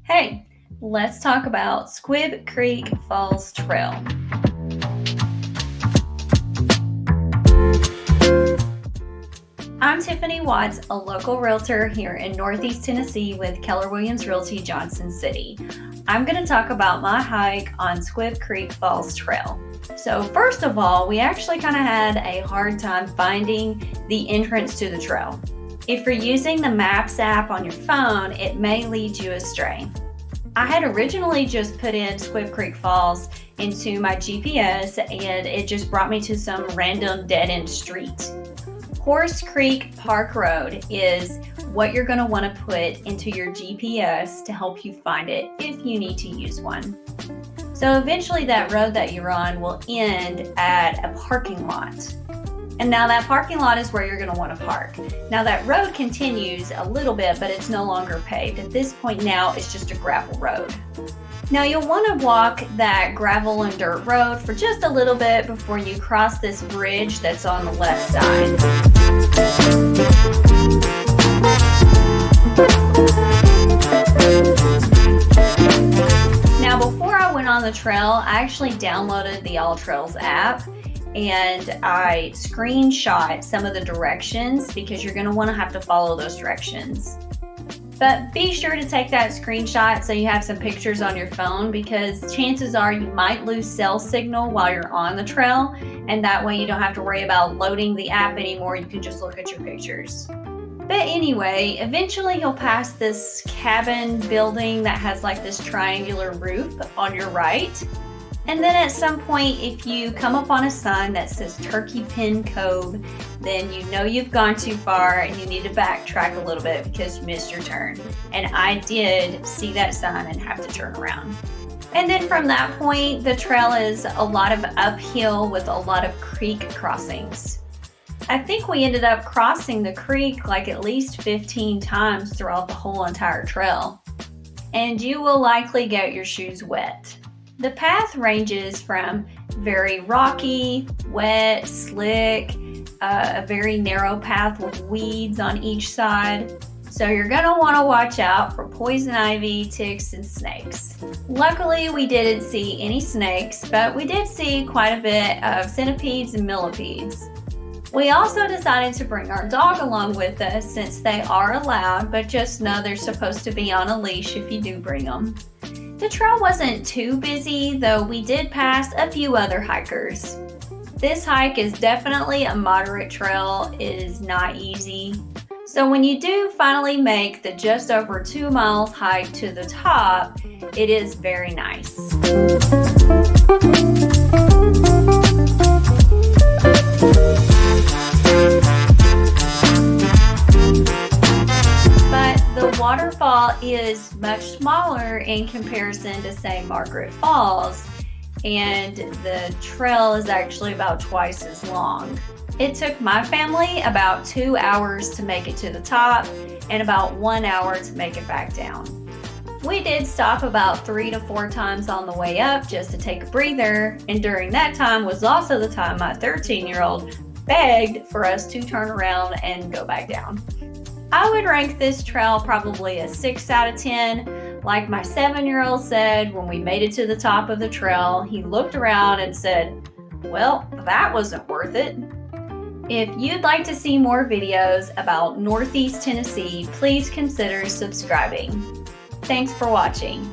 Hey, let's talk about Squibb Creek Falls Trail. I'm Tiffany Watts, a local realtor here in Northeast Tennessee with Keller Realty, Johnson City. I'm going to talk about my hike on Squibb Creek Falls Trail. So first of all, we actually kind of had a hard time finding the entrance to the trail. If you're using the Maps app on your phone, it may lead you astray. I had originally just put in Squibb Creek Falls into my GPS and it just brought me to some random dead-end street. Horse Creek Park Road is what you're going to want to put into your GPS to help you find it if you need to use one. So eventually that road that you're on will end at a parking lot. And now that parking lot is where you're going to want to park. Now that road continues a little bit, but it's no longer paved. At this point now, it's just a gravel road. Now you'll want to walk that gravel and dirt road for just a little bit before you cross this bridge that's on the left side. Now before I went on the trail, I actually downloaded the All Trails app and I screenshot some of the directions because you're going to want to have to follow those directions. But be sure to take that screenshot so you have some pictures on your phone, because chances are you might lose cell signal while you're on the trail, and that way you don't have to worry about loading the app anymore. You can just look at your pictures. But anyway, eventually you'll pass this cabin building that has like this triangular roof on your right. And then at some point, if you come up on a sign that says Turkey Pen Cove, then you know you've gone too far and you need to backtrack a little bit because you missed your turn. And I did see that sign and have to turn around. And then from that point, the trail is a lot of uphill with a lot of creek crossings. I think we ended up crossing the creek like at least 15 times throughout the whole entire trail. And you will likely get your shoes wet. The path ranges from very rocky, wet, slick, a very narrow path with weeds on each side. So you're going to want to watch out for poison ivy, ticks, and snakes. Luckily, we didn't see any snakes, but we did see quite a bit of centipedes and millipedes. We also decided to bring our dog along with us since they are allowed, but just know they're supposed to be on a leash if you do bring them. The trail wasn't too busy, though we did pass a few other hikers. This hike is definitely a moderate trail. It is not easy. So when you do finally make the just over 2 miles hike to the top, it is very nice. The waterfall is much smaller in comparison to, say, Margaret Falls, and the trail is actually about twice as long. It took my family about 2 hours to make it to the top and about 1 hour to make it back down. We did stop about 3 to 4 times on the way up just to take a breather, and during that time was also the time my 13-year-old begged for us to turn around and go back down. I would rank this trail probably a 6 out of 10. Like my 7-year-old said when we made it to the top of the trail, he looked around and said, "Well, that wasn't worth it." If you'd like to see more videos about Northeast Tennessee, please consider subscribing. Thanks for watching.